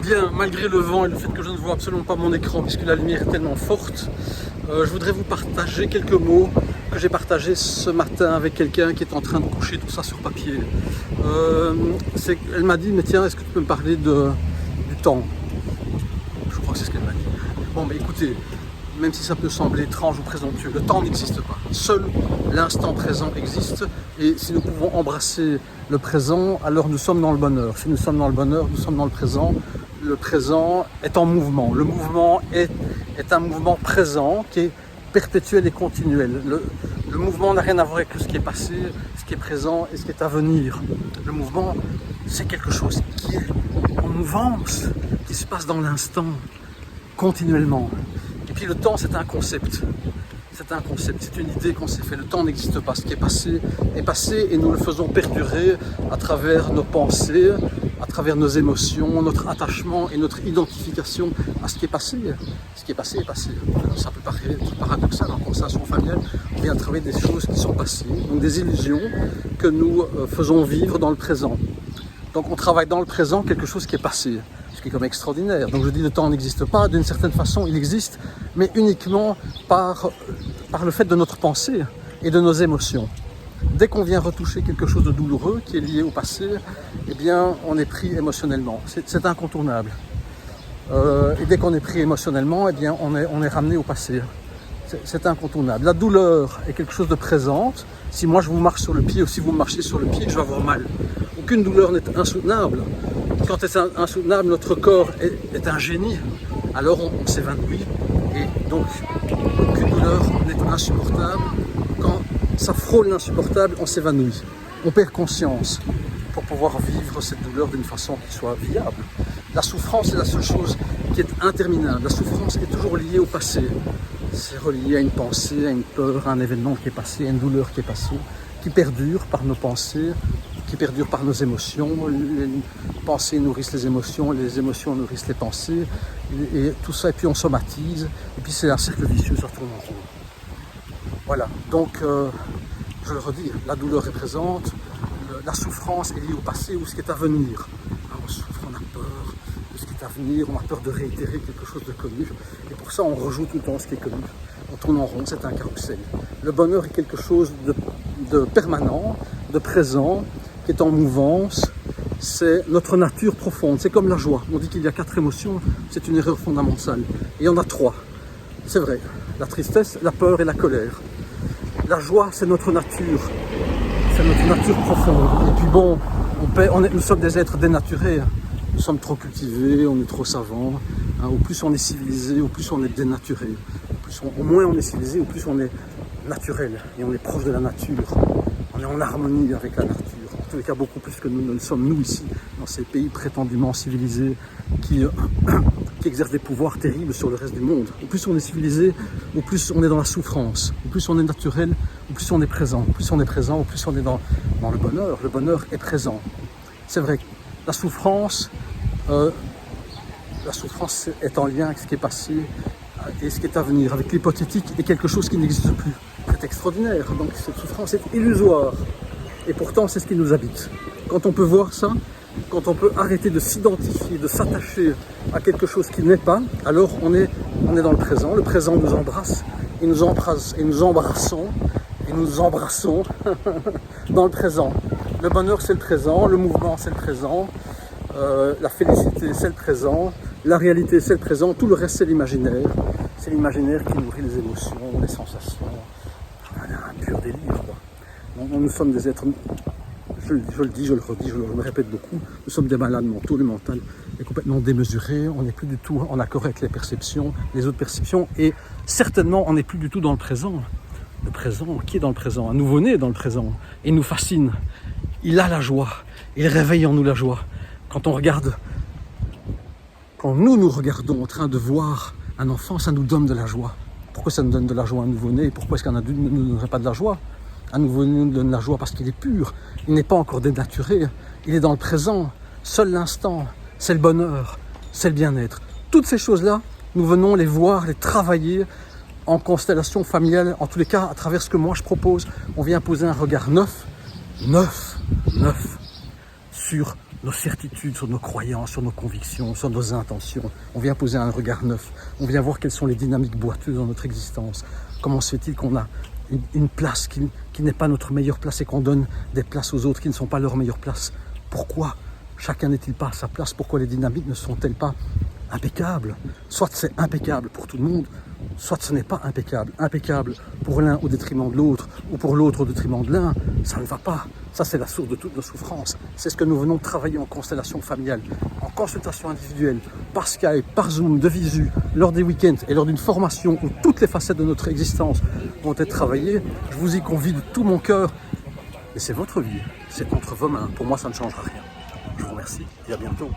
Bien, malgré le vent et le fait que je ne vois absolument pas mon écran puisque la lumière est tellement forte, je voudrais vous partager quelques mots que j'ai partagés ce matin avec quelqu'un qui est en train de coucher tout ça sur papier. Elle m'a dit, mais tiens, est-ce que tu peux me parler du temps? Je crois que c'est ce qu'elle m'a dit. Bon, mais écoutez, même si ça peut sembler étrange ou présomptueux, le temps n'existe pas. Seul l'instant présent existe, et si nous pouvons embrasser le présent, alors nous sommes dans le bonheur. Si nous sommes dans le bonheur, nous sommes dans le présent. Le présent est en mouvement. Le mouvement est un mouvement présent qui est perpétuel et continuel. Le mouvement n'a rien à voir avec ce qui est passé, ce qui est présent et ce qui est à venir. Le mouvement, c'est quelque chose qui est en mouvance, qui se passe dans l'instant, continuellement. Et puis le temps, c'est un concept. C'est un concept, c'est une idée qu'on s'est fait. Le temps n'existe pas. Ce qui est passé et nous le faisons perdurer à travers nos pensées, à travers nos émotions, notre attachement et notre identification à ce qui est passé. Ce qui est passé est passé. Alors, ça peut paraître paradoxal en conversation familiale. On vient travailler des choses qui sont passées, donc des illusions que nous faisons vivre dans le présent. Donc on travaille dans le présent quelque chose qui est passé. Ce qui est comme extraordinaire. Donc je dis le temps n'existe pas, d'une certaine façon il existe, mais uniquement par le fait de notre pensée et de nos émotions. Dès qu'on vient retoucher quelque chose de douloureux qui est lié au passé, eh bien on est pris émotionnellement. C'est incontournable. Et dès qu'on est pris émotionnellement, eh bien on est ramené au passé. C'est incontournable. La douleur est quelque chose de présente. Si moi je vous marche sur le pied ou si vous marchez sur le pied, je vais avoir mal. Aucune douleur n'est insoutenable. Quand c'est insoutenable, notre corps est un génie, alors on s'évanouit. Et donc, aucune douleur n'est insupportable. Quand ça frôle l'insupportable, on s'évanouit. On perd conscience pour pouvoir vivre cette douleur d'une façon qui soit viable. La souffrance est la seule chose qui est interminable. La souffrance est toujours liée au passé. C'est relié à une pensée, à une peur, à un événement qui est passé, à une douleur qui est passée, qui perdure par nos pensées, qui perdure par nos émotions. Les pensées nourrissent les émotions nourrissent les pensées, et tout ça, et puis on somatise, et puis c'est un cercle vicieux, ça tourne en rond. Voilà, donc je le redis, la douleur est présente, la souffrance est liée au passé ou ce qui est à venir. On souffre, on a peur de ce qui est à venir, on a peur de réitérer quelque chose de connu, et pour ça on rejoue tout le temps ce qui est connu. On tourne en rond, c'est un carrousel. Le bonheur est quelque chose de permanent, de présent, qui est en mouvance, c'est notre nature profonde, c'est comme la joie. On dit qu'il y a 4 émotions, c'est une erreur fondamentale. Et il y en a 3, c'est vrai, la tristesse, la peur et la colère. La joie, c'est notre nature profonde. Et puis bon, nous sommes des êtres dénaturés, nous sommes trop cultivés, on est trop savants. Au plus on est civilisé, au plus on est dénaturé. Au moins on est civilisé, au plus on est naturel et on est proche de la nature. On est en harmonie avec la nature. En tous les cas, beaucoup plus que nous ne le sommes, nous, ici, dans ces pays prétendument civilisés qui exercent des pouvoirs terribles sur le reste du monde. Au plus on est civilisé, au plus on est dans la souffrance. Au plus on est naturel, au plus on est présent. Au plus on est présent, au plus on est dans le bonheur. Le bonheur est présent. C'est vrai que la souffrance est en lien avec ce qui est passé et ce qui est à venir, avec l'hypothétique et quelque chose qui n'existe plus. C'est extraordinaire. Donc cette souffrance est illusoire. Et pourtant, c'est ce qui nous habite. Quand on peut voir ça, quand on peut arrêter de s'identifier, de s'attacher à quelque chose qui n'est pas, alors on est dans le présent. Le présent nous embrasse, et nous embrassons dans le présent. Le bonheur, c'est le présent. Le mouvement, c'est le présent. La félicité, c'est le présent. La réalité, c'est le présent. Tout le reste, c'est l'imaginaire. C'est l'imaginaire qui nourrit les émotions, les sensations. Un pur délire, quoi. Nous sommes des êtres, je le dis, je le redis, je me répète beaucoup, nous sommes des malades mentaux, le mental est complètement démesuré, on n'est plus du tout en accord avec les perceptions, les autres perceptions, et certainement on n'est plus du tout dans le présent. Le présent, qui est dans le présent? Un nouveau-né est dans le présent, et il nous fascine. Il a la joie, il réveille en nous la joie. Quand nous regardons en train de voir un enfant, ça nous donne de la joie. Pourquoi ça nous donne de la joie un nouveau-né? Pourquoi est-ce qu'un adulte ne nous donnerait pas de la joie? Un nouveau-né nous donne la joie parce qu'il est pur, il n'est pas encore dénaturé, il est dans le présent, seul l'instant, c'est le bonheur, c'est le bien-être. Toutes ces choses-là, nous venons les voir, les travailler en constellation familiale, en tous les cas à travers ce que moi je propose. On vient poser un regard neuf sur nos certitudes, sur nos croyances, sur nos convictions, sur nos intentions. On vient poser un regard neuf. On vient voir quelles sont les dynamiques boiteuses dans notre existence. Comment se fait-il qu'on a une place qui n'est pas notre meilleure place et qu'on donne des places aux autres qui ne sont pas leur meilleure place? Pourquoi chacun n'est-il pas à sa place? Pourquoi les dynamiques ne sont-elles pas impeccables? Soit c'est impeccable pour tout le monde, soit ce n'est pas impeccable. Impeccable pour l'un au détriment de l'autre, ou pour l'autre au détriment de l'un, ça ne va pas. Ça, c'est la source de toutes nos souffrances. C'est ce que nous venons de travailler en constellation familiale, en consultation individuelle, par Skype, par Zoom, de visu, lors des week-ends et lors d'une formation où toutes les facettes de notre existence vont être travaillées. Je vous y convie de tout mon cœur. Et c'est votre vie, c'est entre vos mains. Pour moi, ça ne changera rien. Je vous remercie et à bientôt.